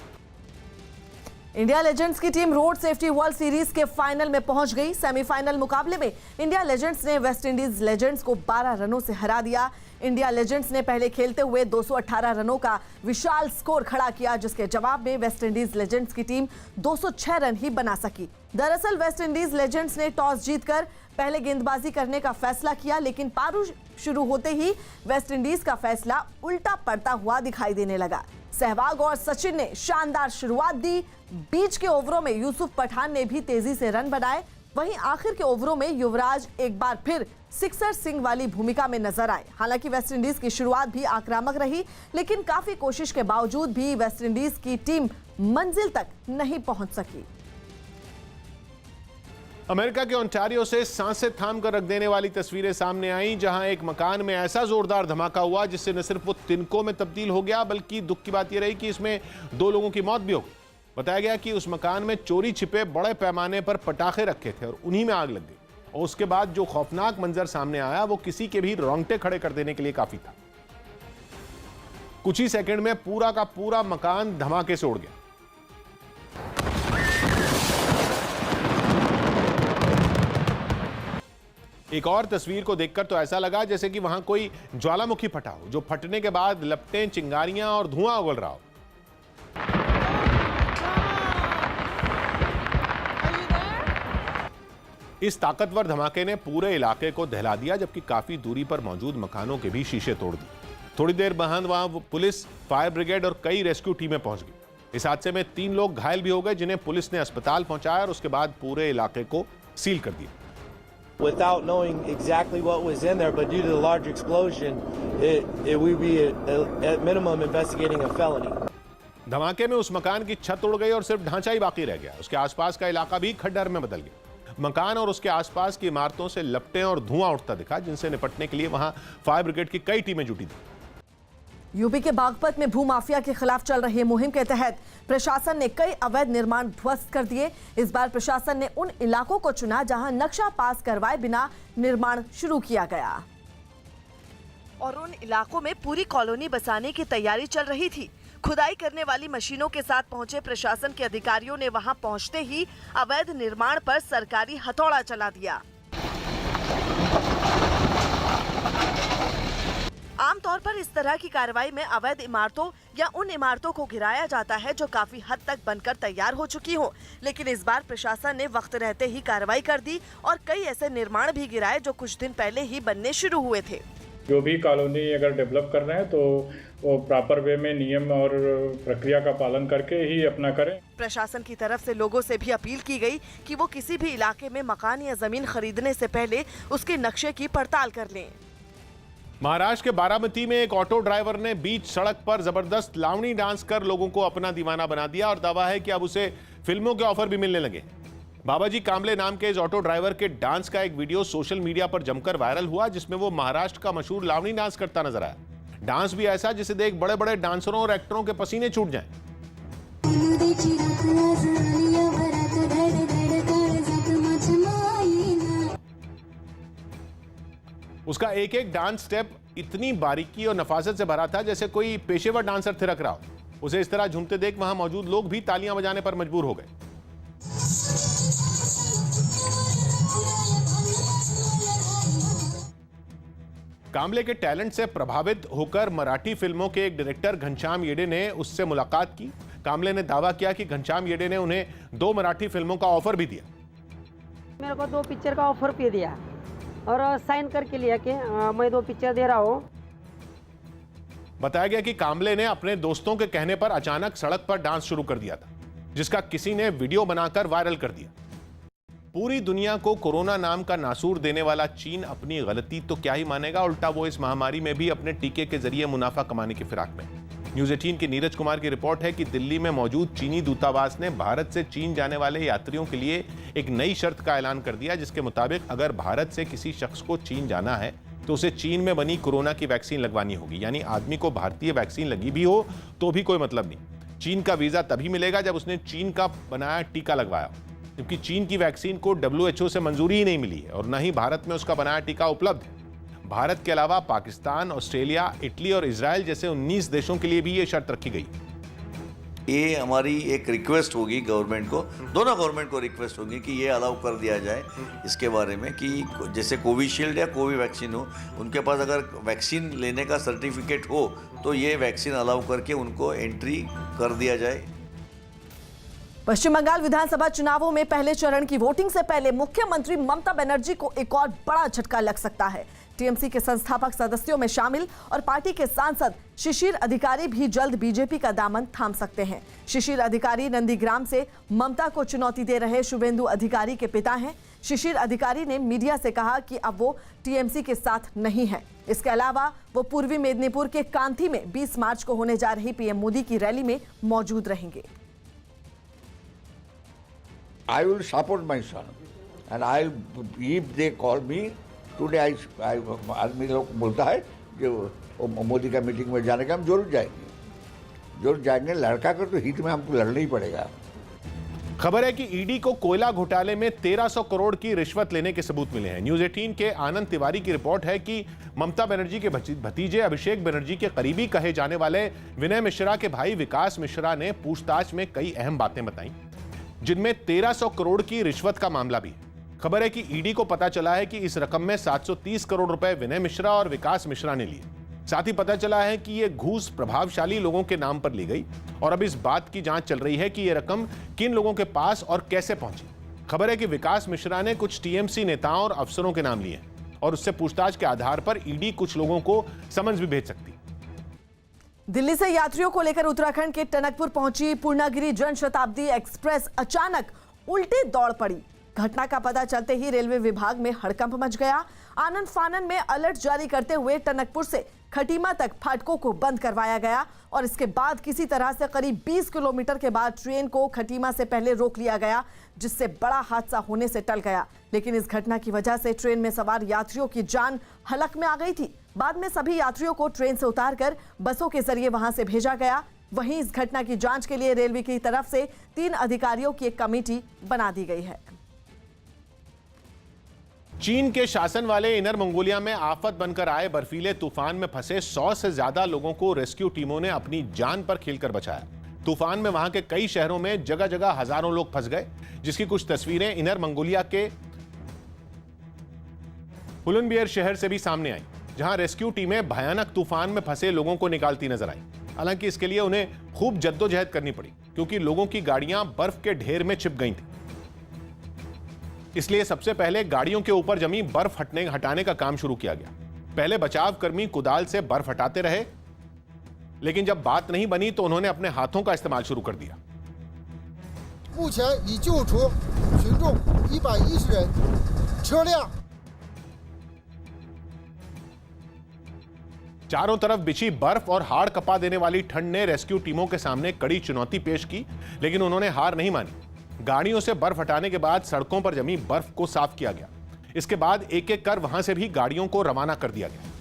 इंडिया लेजेंड्स की team road safety world series के फाइनल में पहुंच गई। सेमीफाइनल मुकाबले में इंडिया लेजेंड्स ने वेस्टइंडीज लेजेंड्स को 12 रनों से हरा दिया। इंडिया लेजेंड्स ने पहले खेलते हुए 218 रनों का विशाल स्कोर खड़ा किया, जिसके जवाब में वेस्टइंडीज लेजेंड्स की टीम 206 रन ही बना सकी। दरअसल वेस्टइंडीज लेजेंड्स ने टॉस जीतकर पहले गेंदबाजी करने का फैसला किया, लेकिन पारी शुरू होते ही वेस्टइंडीज का फैसला उल्टा पड़ता हुआ दिखाई देने लगा। सहवाग और सचिन ने शानदार शुरुआत दी। बीच के ओवरों में यूसुफ पठान ने भी तेजी से रन बनाए। वहीं आखिर के ओवरों में युवराज एक बार फिर सिक्सर सिंह वाली भूमिका में नजर आए। हालांकि वेस्टइंडीज की शुरुआत भी आक्रामक रही, लेकिन काफी कोशिश के बावजूद भी वेस्टइंडीज की टीम मंजिल तक नहीं पहुंच सकी। अमेरिका के ओंटारियो से सांसें थाम कर रख देने वाली तस्वीरें सामने आई, जहां एक मकान में ऐसा जोरदार धमाका हुआ जिससे न सिर्फ वो तिनकों में तब्दील हो गया, बल्कि दुख की बात यह रही कि इसमें 2 लोगों की मौत भी हो गई। बताया गया कि उस मकान में चोरी छिपे बड़े पैमाने पर पटाखे रखे थे और उन्हीं में आग लग गई। और उसके बाद जो खौफनाक मंजर सामने आया वो किसी के भी रोंगटे खड़े कर देने के लिए काफी था। कुछ ही सेकंड में पूरा का पूरा मकान धमाके से उड़ गया। एक और तस्वीर को देखकर तो ऐसा लगा जैसे कि वहां कोई ज्वालामुखी फटा हो, जो फटने के बाद लपटें, चिंगारियां और धुआं उगल रहा हो। इस ताकतवर धमाके ने पूरे इलाके को दहला दिया, जबकि काफी दूरी पर मौजूद मकानों के भी शीशे तोड़ दिए। थोड़ी देर बाद वहां पुलिस, फायर ब्रिगेड और कई रेस्क्यू टीमें पहुंच गई। इस हादसे में 3 लोग घायल भी हो गए, जिन्हें पुलिस ने अस्पताल पहुंचाया और उसके बाद पूरे इलाके को सील कर दिया। Without knowing exactly what was in there, but due to the large explosion, it would be at minimum investigating a felony. धमाके में उस मकान की छत उड़ गई और सिर्फ ढांचा ही बाकी रह गया। उसके आसपास का इलाका भी खंडहर में बदल गया। मकान और उसके आसपास की इमारतों से लपटें और धुआं उठता दिखा, जिनसे निपटने के लिए वहां फायर ब्रिगेड की कई टीमें जुटी थी। यूपी के बागपत में भूमाफिया के खिलाफ चल रही मुहिम के तहत प्रशासन ने कई अवैध निर्माण ध्वस्त कर दिए। इस बार प्रशासन ने उन इलाकों को चुना जहां नक्शा पास करवाए बिना निर्माण शुरू किया गया और उन इलाकों में पूरी कॉलोनी बसाने की तैयारी चल रही थी। खुदाई करने वाली मशीनों के साथ पहुंचे प्रशासन के अधिकारियों ने वहां पहुंचते ही अवैध निर्माण पर सरकारी हथौड़ा चला दिया। आमतौर पर इस तरह की कार्रवाई में अवैध इमारतों या उन इमारतों को गिराया जाता है जो काफी हद तक बनकर तैयार हो चुकी हो, लेकिन इस बार प्रशासन ने वक्त रहते ही कार्रवाई कर दी और कई ऐसे निर्माण भी गिराए जो कुछ दिन पहले ही बनने शुरू हुए थे। जो भी कॉलोनी अगर डेवलप कर रहे हैं तो वो प्रॉपर वे में नियम और प्रक्रिया का पालन करके ही अपना करें। प्रशासन की तरफ से लोगों से भी अपील की गई कि वो किसी भी इलाके में मकान या जमीन खरीदने से पहले उसके नक्शे की पड़ताल कर लें। महाराष्ट्र के बारामती में एक ऑटो ड्राइवर ने बीच सड़क पर जबरदस्त लावणी डांस कर लोगों को अपना दीवाना बना दिया और दावा है कि अब उसे फिल्मों के ऑफर भी मिलने लगे। बाबाजी कांबले नाम के इस ऑटो ड्राइवर के डांस का एक वीडियो सोशल मीडिया पर जमकर वायरल हुआ, जिसमें वो महाराष्ट्र का मशहूर लावणी डांस करता नजर आया। डांस भी ऐसा जिसे देख बड़े बड़े डांसरों और एक्टरों के पसीने छूट जाएं। उसका एक एक डांस स्टेप इतनी बारीकी और नफासत से भरा था जैसे कोई पेशेवर डांसर थिरक रहा हो। उसे इस तरह झूमते देख वहां मौजूद लोग भी तालियां बजाने पर मजबूर हो गए। कांबले के टैलेंट से प्रभावित होकर मराठी फिल्मों के एक डायरेक्टर घनश्याम येडे ने उससे मुलाकात की। कांबले ने दावा किया कि घनश्याम येडे ने उन्हें 2 मराठी फिल्मों का ऑफर भी दिया। मेरे को 2 पिक्चर का ऑफर भी दिया और साइन करके लिया कि मैं 2 पिक्चर दे रहा हूँ। बताया गया कि कांबले ने अपने दोस्तों के कहने पर अचानक सड़क पर डांस शुरू कर दिया था, जिसका किसी ने वीडियो बनाकर वायरल कर दिया। पूरी दुनिया को कोरोना नाम का नासूर देने वाला चीन अपनी गलती तो क्या ही मानेगा, उल्टा वो इस महामारी में भी अपने टीके के जरिए मुनाफा कमाने की फिराक में। न्यूज़ 18 के नीरज कुमार की रिपोर्ट है कि दिल्ली में मौजूद चीनी दूतावास ने भारत से चीन जाने वाले यात्रियों के लिए एक नई शर्त का ऐलान कर दिया, जिसके मुताबिक अगर भारत से किसी शख्स को चीन जाना है तो उसे चीन में बनी कोरोना की वैक्सीन लगवानी होगी। यानी आदमी को भारतीय वैक्सीन लगी भी हो तो भी कोई मतलब नहीं। चीन का वीजा तभी मिलेगा जब उसने चीन का बनाया टीका लगवाया, जबकि चीन की वैक्सीन को WHO से मंजूरी ही नहीं मिली है और न ही भारत में उसका बनाया टीका उपलब्ध है। भारत के अलावा पाकिस्तान, ऑस्ट्रेलिया, इटली और इजराइल जैसे 19 देशों के लिए भी ये शर्त रखी गई। ये हमारी एक रिक्वेस्ट होगी गवर्नमेंट को, दोनों गवर्नमेंट को रिक्वेस्ट होगी कि ये अलाउ कर दिया जाए इसके बारे में कि जैसे कोविशील्ड या कोवी वैक्सीन हो, उनके पास अगर वैक्सीन लेने का सर्टिफिकेट हो तो ये वैक्सीन अलाउ करके उनको एंट्री कर दिया जाए। पश्चिम बंगाल विधानसभा चुनावों में पहले चरण की वोटिंग से पहले मुख्यमंत्री ममता बनर्जी को एक और बड़ा झटका लग सकता है। टीएमसी के संस्थापक सदस्यों में शामिल और पार्टी के सांसद शिशिर अधिकारी भी जल्द बीजेपी का दामन थाम सकते हैं। शिशिर अधिकारी नंदीग्राम से ममता को चुनौती दे रहे शुभेंदु अधिकारी के पिता हैं। शिशिर अधिकारी ने मीडिया से कहा कि अब वो टीएमसी के साथ नहीं है। इसके अलावा वो पूर्वी मेदिनीपुर के कांथी में 20 मार्च को होने जा रही पीएम मोदी की रैली में मौजूद रहेंगे। I will support my son, and if they call me today, आदमी लोग बोलता है कि मोदी का मीटिंग में जाने का, हम जरूर जाएंगे। लड़का का तो हित में हमको लड़ना ही पड़ेगा। खबर है कि ईडी को कोयला घोटाले में 1300 करोड़ की रिश्वत लेने के सबूत मिले हैं। न्यूज़ 18 के आनंद तिवारी की रिपोर्ट है कि ममता बनर्जी के भतीजे अभिषेक बनर्जी के करीबी कहे जाने वाले विनय मिश्रा के भाई विकास मिश्रा ने पूछताछ में कई अहम बातें बताई, जिनमें 1300 करोड़ की रिश्वत का मामला भी है। खबर है कि ईडी को पता चला है कि इस रकम में 730 करोड़ रुपए विनय मिश्रा और विकास मिश्रा ने लिए। साथ ही पता चला है कि यह घूस प्रभावशाली लोगों के नाम पर ली गई और अब इस बात की जांच चल रही है कि यह रकम किन लोगों के पास और कैसे पहुंची। खबर है कि विकास मिश्रा ने कुछ टीएमसी नेताओं और अफसरों के नाम लिए और उससे पूछताछ के आधार पर ईडी कुछ लोगों को समन्स भी भेज सकती। दिल्ली से यात्रियों को लेकर उत्तराखंड के टनकपुर पहुंची पूर्णागिरि जनशताब्दी एक्सप्रेस अचानक उल्टी दौड़ पड़ी। घटना का पता चलते ही रेलवे विभाग में हड़कंप मच गया। आनन फानन में अलर्ट जारी करते हुए टनकपुर से खटीमा तक फाटकों को बंद करवाया गया और इसके बाद किसी तरह से करीब 20 किलोमीटर के बाद ट्रेन को खटीमा से पहले रोक लिया गया, जिससे बड़ा हादसा होने से टल गया। लेकिन इस घटना की वजह से ट्रेन में सवार यात्रियों की जान हलक में आ गई थी। बाद में सभी यात्रियों को ट्रेन से उतारकर बसों के जरिए वहां से भेजा गया। वहीं इस घटना की जांच के लिए रेलवे की तरफ से 3 अधिकारियों की एक कमेटी बना दी गई है। चीन के शासन वाले इनर मंगोलिया में आफत बनकर आए बर्फीले तूफान में फंसे 100 से ज्यादा लोगों को रेस्क्यू टीमों ने अपनी जान पर खेलकर बचाया। तूफान में वहां के कई शहरों में जगह जगह हजारों लोग फंस गए, जिसकी कुछ तस्वीरें इनर मंगोलिया के उलनबियर शहर से भी सामने आई, जहां रेस्क्यू टीमें भयानक तूफान में फंसे लोगों को निकालती नजर आई। हालांकि इसके लिए उन्हें खूब जद्दोजहद करनी पड़ी, क्योंकि लोगों की गाड़ियां बर्फ के ढेर में छिप गई थी। इसलिए सबसे पहले गाड़ियों के ऊपर जमी बर्फ हटाने का काम शुरू किया गया। पहले बचाव कर्मी कुदाल से बर्फ हटाते रहे, लेकिन जब बात नहीं बनी तो उन्होंने अपने हाथों का इस्तेमाल शुरू कर दिया। 目前已救出群众110人，车辆 चारों तरफ बिछी बर्फ और हाड़ कपा देने वाली ठंड ने रेस्क्यू टीमों के सामने कड़ी चुनौती पेश की, लेकिन उन्होंने हार नहीं मानी। गाड़ियों से बर्फ हटाने के बाद सड़कों पर जमी बर्फ को साफ किया गया। इसके बाद एक एक कर वहां से भी गाड़ियों को रवाना कर दिया गया।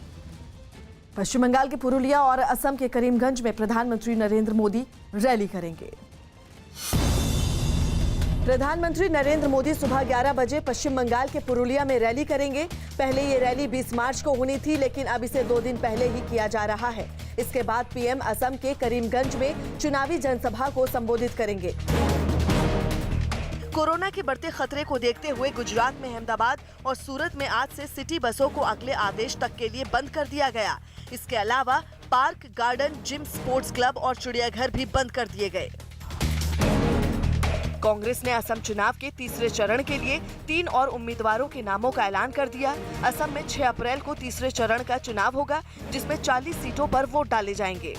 पश्चिम बंगाल के पुरुलिया और असम के करीमगंज में प्रधानमंत्री नरेंद्र मोदी रैली करेंगे। प्रधानमंत्री नरेंद्र मोदी सुबह 11 बजे पश्चिम बंगाल के पुरुलिया में रैली करेंगे। पहले ये रैली 20 मार्च को होनी थी, लेकिन अब इसे 2 दिन पहले ही किया जा रहा है। इसके बाद पीएम असम के करीमगंज में चुनावी जनसभा को संबोधित करेंगे। कोरोना के बढ़ते खतरे को देखते हुए गुजरात में अहमदाबाद और सूरत में आज से सिटी बसों को अगले आदेश तक के लिए बंद कर दिया गया। इसके अलावा park, garden, gym, sports club और चिड़ियाघर भी बंद कर दिए गए। कांग्रेस ने असम चुनाव के तीसरे चरण के लिए 3 और उम्मीदवारों के नामों का ऐलान कर दिया। असम में 6 अप्रैल को तीसरे चरण का चुनाव होगा, जिसमें 40 सीटों पर वोट डाले जाएंगे।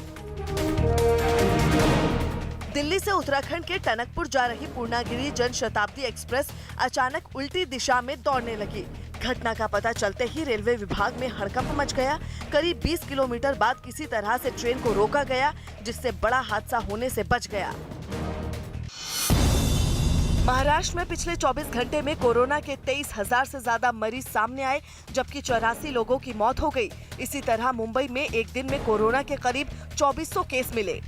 दिल्ली से उत्तराखंड के टनकपुर जा रही पूर्णागिरि जनशताब्दी एक्सप्रेस अचानक उल्टी दिशा में दौड़ने लगी। घटना का पता चलते ही रेलवे विभाग में हड़कंप मच गया। करीब 20 किलोमीटर बाद किसी तरह से ट्रेन को रोका गया, जिससे बड़ा हादसा होने से बच गया। महाराष्ट्र में पिछले 24 घंटे में कोरोना के 23,000 से ज्यादा मरीज सामने आए, जबकि 84 लोगों की मौत हो गई। इसी तरह मुंबई में एक दिन में कोरोना के करीब 2400 केस मिले।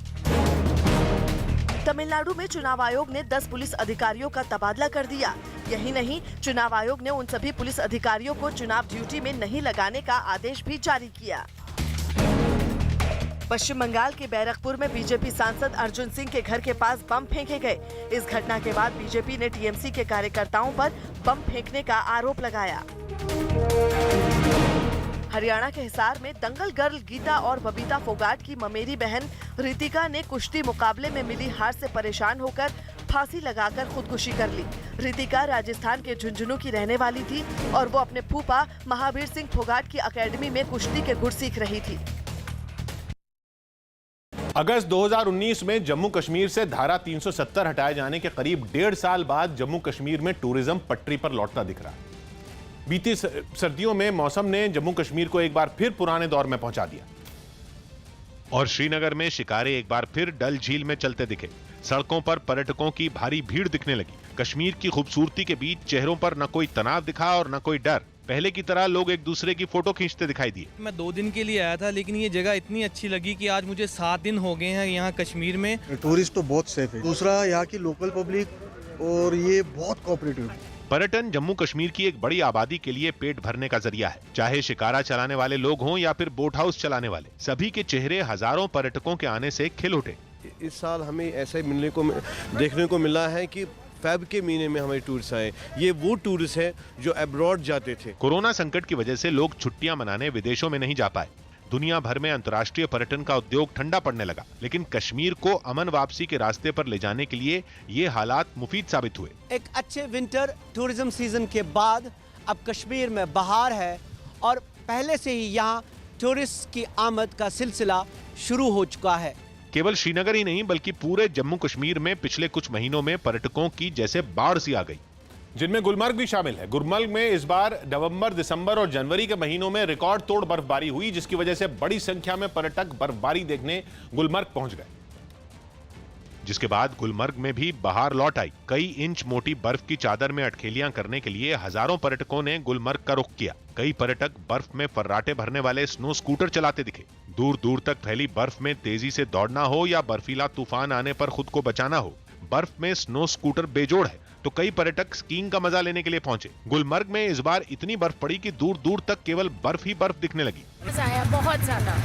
तमिलनाडु में चुनाव आयोग ने 10 पुलिस अधिकारियों का तबादला कर दिया। यही नहीं, चुनाव आयोग ने उन सभी पुलिस अधिकारियों को चुनाव ड्यूटी में नहीं लगाने का आदेश भी जारी किया। पश्चिम बंगाल के बैरकपुर में बीजेपी सांसद अर्जुन सिंह के घर के पास बम फेंके गए। इस घटना के बाद बीजेपी ने टीएमसी के कार्यकर्ताओं पर बम फेंकने का आरोप लगाया। हरियाणा के हिसार में दंगल गर्ल गीता और बबीता फोगाट की ममेरी बहन रितिका ने कुश्ती मुकाबले में मिली हार से परेशान होकर फांसी लगाकर खुदकुशी कर ली। रितिका राजस्थान के झुंझुनू की रहने वाली थी और वो अपने फूफा महावीर सिंह फोगाट की अकेडमी में कुश्ती के गुर सीख रही थी। अगस्त 2019 में जम्मू कश्मीर से धारा 370 हटाए जाने के करीब 1.5 साल बाद जम्मू कश्मीर में टूरिज्म पटरी पर लौटता दिख रहा है। बीती सर्दियों में मौसम ने जम्मू कश्मीर को एक बार फिर पुराने दौर में पहुंचा दिया और श्रीनगर में शिकारे एक बार फिर डल झील में चलते दिखे। सड़कों पर पर्यटकों की भारी भीड़ दिखने लगी। कश्मीर की खूबसूरती के बीच चेहरों पर न कोई तनाव दिखा और न कोई डर। पहले की तरह लोग एक दूसरे की फोटो खींचते दिखाई दिए। मैं 2 दिन के लिए आया था, लेकिन ये जगह इतनी अच्छी लगी कि आज मुझे 7 दिन हो गए हैं यहाँ कश्मीर में। टूरिस्ट तो बहुत सेफ है। दूसरा, यहाँ की लोकल पब्लिक और ये बहुत कोऑपरेटिव है। पर्यटन जम्मू कश्मीर की एक बड़ी आबादी के लिए पेट भरने का जरिया है। चाहे शिकारा चलाने वाले लोग हों या फिर बोट हाउस चलाने वाले, सभी के चेहरे हजारों पर्यटकों के आने से खिल उठे। इस साल हमें ऐसा देखने को मिला है कि फेब के महीने में हमारे टूरिस्ट आए। ये वो टूरिस्ट हैं जो अब्रॉड जाते थे। कोरोना संकट की वजह से लोग छुट्टियां मनाने विदेशों में नहीं जा पाए। दुनिया भर में अंतर्राष्ट्रीय पर्यटन का उद्योग ठंडा पड़ने लगा, लेकिन कश्मीर को अमन वापसी के रास्ते पर ले जाने के लिए ये हालात मुफीद साबित हुए। एक अच्छे विंटर टूरिज्म सीजन के बाद अब कश्मीर में बहार है और पहले से ही यहाँ टूरिस्ट की आमद का सिलसिला शुरू हो चुका है। केवल श्रीनगर ही नहीं बल्कि पूरे जम्मू कश्मीर में पिछले कुछ महीनों में पर्यटकों की जैसे बाढ़ सी आ गई, जिनमें गुलमर्ग भी शामिल है। गुलमर्ग में इस बार नवंबर, दिसंबर और जनवरी के महीनों में रिकॉर्ड तोड़ बर्फबारी हुई, जिसकी वजह से बड़ी संख्या में पर्यटक बर्फबारी देखने गुलमर्ग पहुंच गए। जिसके बाद गुलमर्ग में भी बहार लौट आई। कई इंच मोटी बर्फ की चादर में अटखेलियां करने के लिए हजारों पर्यटकों ने गुलमर्ग का रुख किया। कई पर्यटक बर्फ में फर्राटे भरने वाले स्नो स्कूटर चलाते दिखे। दूर दूर तक फैली बर्फ में तेजी से दौड़ना हो या बर्फीला तूफान आने पर खुद को बचाना हो, बर्फ में स्नो स्कूटर बेजोड़ है। तो कई पर्यटक स्कीइंग का मजा लेने के लिए पहुंचे। गुलमर्ग में इस बार इतनी बर्फ पड़ी कि दूर दूर तक केवल बर्फ ही बर्फ दिखने लगी। मजा आया, बहुत ज्यादा।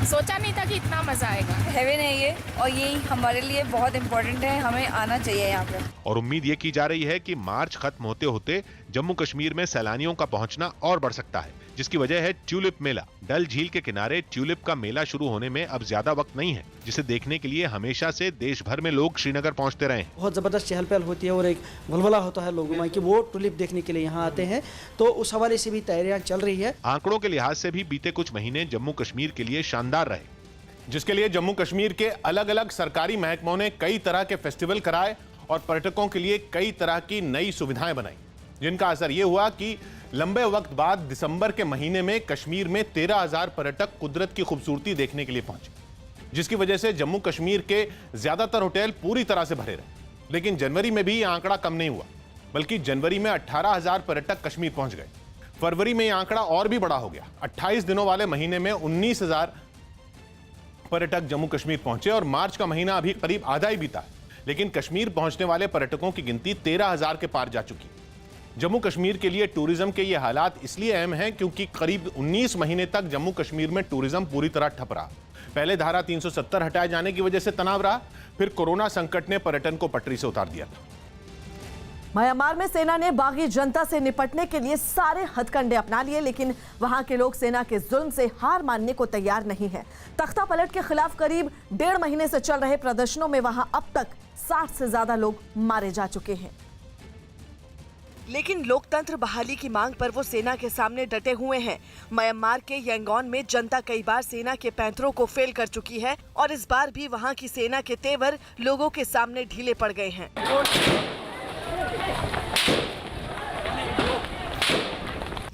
सोचा नहीं था कि इतना मजा आएगा। हेवन है ये, और ये हमारे लिए बहुत इम्पोर्टेंट है, हमें आना चाहिए यहाँ पे। और उम्मीद ये की जा रही है कि मार्च खत्म होते होते जम्मू कश्मीर में सैलानियों का पहुंचना और बढ़ सकता है, जिसकी वजह है ट्यूलिप मेला। डल झील के किनारे ट्यूलिप का मेला शुरू होने में अब ज्यादा वक्त नहीं है, जिसे देखने के लिए हमेशा से देश भर में लोग श्रीनगर पहुंचते रहे हैं। बहुत जबरदस्त चहल पहल होती है और एक वलवला होता है लोगों में कि वो टुलिप देखने के लिए यहाँ आते हैं, तो उस हवाले से भी तैयारियां चल रही है। आंकड़ों के लिहाज से भी बीते कुछ महीने जम्मू कश्मीर के लिए शानदार रहे, जिसके लिए जम्मू कश्मीर के अलग अलग सरकारी महकमों ने कई तरह के फेस्टिवल कराए और पर्यटकों के लिए कई तरह की नई सुविधाएं बनाई, जिनका असर यह हुआ कि लंबे वक्त बाद दिसंबर के महीने में कश्मीर में 13,000 पर्यटक कुदरत की खूबसूरती देखने के लिए पहुंचे, जिसकी वजह से जम्मू कश्मीर के ज्यादातर होटल पूरी तरह से भरे रहे। लेकिन जनवरी में भी यह आंकड़ा कम नहीं हुआ, बल्कि जनवरी में 18,000 पर्यटक कश्मीर पहुंच गए। फरवरी में यह आंकड़ा और भी बड़ा हो गया। 28 दिनों वाले महीने में 19,000 पर्यटक जम्मू कश्मीर पहुंचे और मार्च का महीना अभी करीब आधा ही बीता है, लेकिन कश्मीर पहुंचने वाले पर्यटकों की गिनती 13,000 के पार जा चुकी। जम्मू कश्मीर के लिए टूरिज्म के ये हालात इसलिए अहम हैं क्योंकि करीब 19 महीने तक जम्मू कश्मीर में टूरिज्म पूरी तरह ठप रहा। पहले धारा 370 हटाए जाने की वजह से तनाव रहा, फिर कोरोना संकट ने पर्यटन को पटरी से उतार दिया था। म्यांमार में सेना ने बागी जनता से निपटने के लिए सारे हथकंडे अपना लिए, लेकिन वहां के लोग सेना के जुल्म से हार मानने को तैयार नहीं है। तख्ता पलट के खिलाफ करीब 1.5 महीने से चल रहे प्रदर्शनों में वहां अब तक 60 से ज्यादा लोग मारे जा चुके हैं। लेकिन लोकतंत्र बहाली की मांग पर वो सेना के सामने डटे हुए हैं। म्यांमार के यांगोन में जनता कई बार सेना के पैंतरों को फेल कर चुकी है और इस बार भी वहां की सेना के तेवर लोगों के सामने ढीले पड़ गए हैं।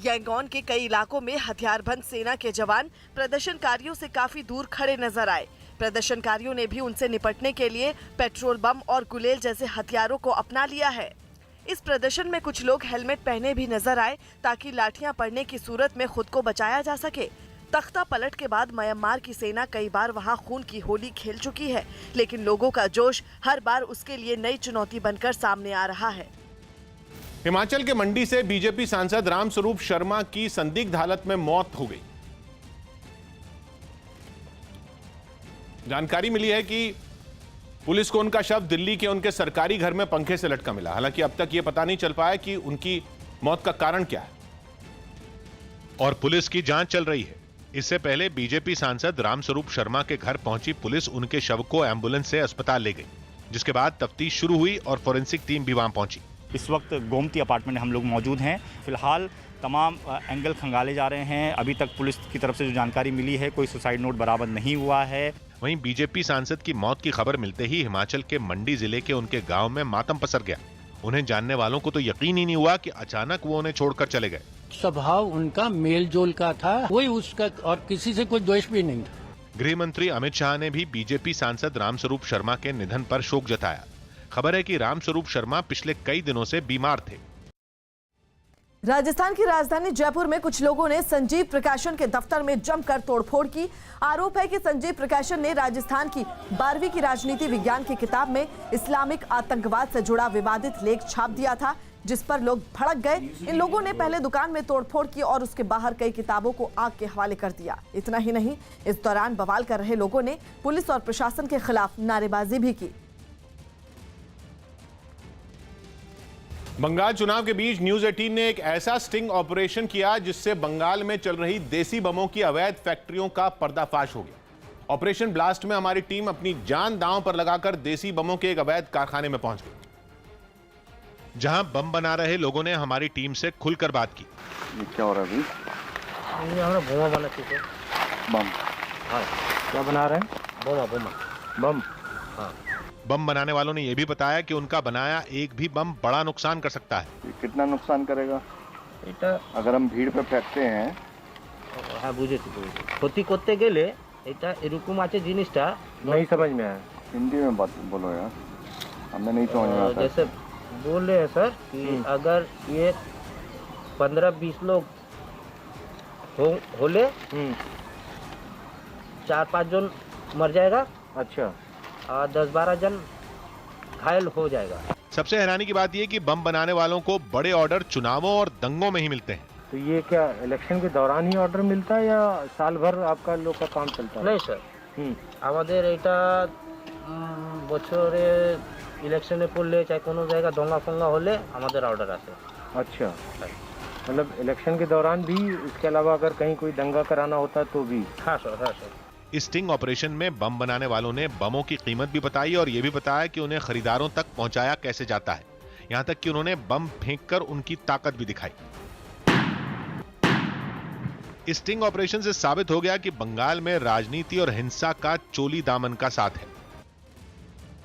यांगोन के कई इलाकों में हथियारबंद सेना के जवान प्रदर्शनकारियों से काफी दूर खड़े नजर आए। प्रदर्शनकारियों ने भी उनसे निपटने के लिए पेट्रोल बम और गुलेल जैसे हथियारों को अपना लिया है। इस प्रदर्शन में कुछ लोग हेलमेट पहने भी नजर आए ताकि लाठियां पड़ने की सूरत में खुद को बचाया जा सके। तख्ता पलट के बाद म्यांमार की सेना कई बार वहां खून की होली खेल चुकी है, लेकिन लोगों का जोश हर बार उसके लिए नई चुनौती बनकर सामने आ रहा है। हिमाचल के मंडी से बीजेपी सांसद रामस्वरूप शर्मा की संदिग्ध हालत में मौत हो गई। जानकारी मिली है कि पुलिस को उनका शव दिल्ली के उनके सरकारी घर में पंखे से लटका मिला। हालांकि अब तक यह पता नहीं चल पाया कि उनकी मौत का कारण क्या है और पुलिस की जांच चल रही है। इससे पहले बीजेपी सांसद रामस्वरूप शर्मा के घर पहुंची पुलिस उनके शव को एम्बुलेंस से अस्पताल ले गई, जिसके बाद तफ्तीश शुरू हुई और फोरेंसिक टीम भी वहां पहुंची। इस वक्त गोमती अपार्टमेंट में हम लोग मौजूद हैं। फिलहाल तमाम एंगल खंगाले जा रहे हैं। अभी तक पुलिस की तरफ से जो जानकारी मिली है, कोई सुसाइड नोट बरामद नहीं हुआ है। वहीं बीजेपी सांसद की मौत की खबर मिलते ही हिमाचल के मंडी जिले के उनके गांव में मातम पसर गया। उन्हें जानने वालों को तो यकीन ही नहीं हुआ कि अचानक वो उन्हें छोड़कर चले गए। स्वभाव उनका मेल जोल का था, कोई उसका और किसी से कोई द्वेष भी नहीं था। गृह मंत्री अमित शाह ने भी बीजेपी सांसद रामस्वरूप शर्मा के निधन पर शोक जताया। खबर है कि रामस्वरूप शर्मा पिछले कई दिनों से बीमार थे। राजस्थान की राजधानी जयपुर में कुछ लोगों ने संजीव प्रकाशन के दफ्तर में जमकर तोड़फोड़ की। आरोप है कि संजीव प्रकाशन ने राजस्थान की 12वीं की राजनीति विज्ञान की किताब में इस्लामिक आतंकवाद से जुड़ा विवादित लेख छाप दिया था, जिस पर लोग भड़क गए। इन लोगों ने पहले दुकान में तोड़फोड़ की और उसके बाहर कई किताबों को आग के हवाले कर दिया। इतना ही नहीं, इस दौरान बवाल कर रहे लोगों ने पुलिस और प्रशासन के खिलाफ नारेबाजी भी की। बंगाल चुनाव के बीच न्यूज 18 ने एक ऐसा स्टिंग ऑपरेशन किया जिससे बंगाल में चल रही देसी बमों की अवैध फैक्ट्रियों का पर्दाफाश हो गया। ऑपरेशन ब्लास्ट में हमारी टीम अपनी जान दांव पर लगाकर देसी बमों के एक अवैध कारखाने में पहुंच गई, जहां बम बना रहे लोगों ने हमारी टीम से खुलकर बात की। ये क्या हो रहा है अभी? हमारा बोमा बना चुके बम। हाँ, क्या बना रहे हैं? बम। हाँ। बम बनाने वालों ने यह भी बताया कि उनका बनाया एक भी बम बड़ा नुकसान कर सकता है। ये कितना नुकसान करेगा? अगर हम भीड़ पे फेंकते हैं? हाँ, बुझेছি ক্ষতি করতে গেলে এটা এরকম আছে জিনিসটা नहीं समझ में आया। हिंदी में बात बोलो यार, हमें नहीं समझ में आता। जैसे बोल रहे हैं सर कि अगर ये 15-20 लोग होले 4-5 जन मर जाएगा। अच्छा। 10-12 जन घायल हो जाएगा। सबसे हैरानी की बात यह कि बम बनाने वालों को बड़े ऑर्डर चुनावों और दंगों में ही मिलते हैं। तो ये क्या इलेक्शन के दौरान ही ऑर्डर मिलता है या साल भर आपका लोग का काम चलता है? नहीं सर, আমাদের এটা বছরে ইলেকশনে পড়লে চাই কোনো জায়গা দঙ্গা ফঙ্গা হলে আমাদের অর্ডার আসে। अच्छा, मतलब इलेक्शन के दौरान भी, इसके अलावा अगर कहीं कोई दंगा कराना होता तो भी? हाँ सर, हाँ सर। इस स्टिंग ऑपरेशन में बम बनाने वालों ने बमों की कीमत भी बताई और यह भी बताया कि उन्हें खरीदारों तक पहुंचाया कैसे जाता है। यहां तक कि उन्होंने बम फेंककर उनकी ताकत भी दिखाई। इस स्टिंग ऑपरेशन से साबित हो गया कि बंगाल में राजनीति और हिंसा का चोली दामन का साथ है।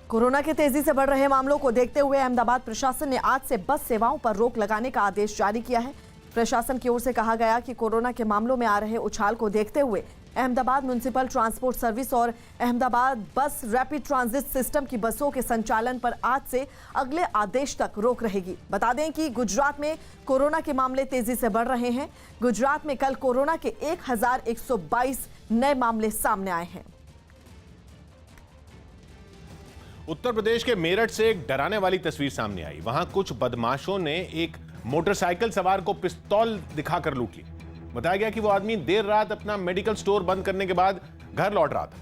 कोरोना के तेजी से बढ़ रहे मामलों को देखते हुए अहमदाबाद प्रशासन ने आज से बस सेवाओं पर रोक लगाने का आदेश जारी किया है। प्रशासन की ओर से कहा गया कि कोरोना के मामलों में आ रहे उछाल को देखते हुए अहमदाबाद म्युनिसिपल ट्रांसपोर्ट सर्विस और अहमदाबाद बस रैपिड ट्रांजिट सिस्टम की बसों के संचालन पर आज से अगले आदेश तक रोक रहेगी। बता दें कि गुजरात में कोरोना के मामले तेजी से बढ़ रहे हैं। गुजरात में कल कोरोना के 1122 नए मामले सामने आए हैं। उत्तर प्रदेश के मेरठ से एक डराने वाली तस्वीर सामने आई। वहां कुछ बदमाशों ने एक मोटरसाइकिल सवार को पिस्तौल दिखाकर लूट ली। बताया गया कि वो आदमी देर रात अपना मेडिकल स्टोर बंद करने के बाद घर लौट रहा था,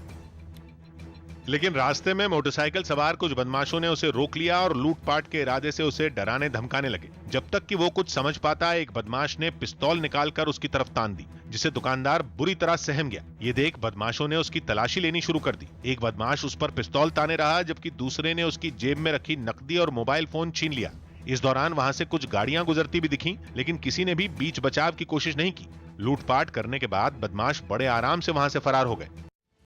लेकिन रास्ते में मोटरसाइकिल सवार कुछ बदमाशों ने उसे रोक लिया और लूटपाट के इरादे से उसे डराने धमकाने लगे। जब तक कि वो कुछ समझ पाता, एक बदमाश ने पिस्तौल निकालकर उसकी तरफ तान दी, जिसे दुकानदार बुरी तरह सहम गया। ये देख बदमाशों ने उसकी तलाशी लेनी शुरू कर दी। एक बदमाश उस पर पिस्तौल ताने रहा, जबकि दूसरे ने उसकी जेब में रखी नकदी और मोबाइल फोन छीन लिया। इस दौरान वहां से कुछ गाड़ियां गुजरती भी दिखीं, लेकिन किसी ने भी बीच बचाव की कोशिश नहीं की। लूटपाट करने के बाद बदमाश बड़े आराम से वहां से फरार हो गए।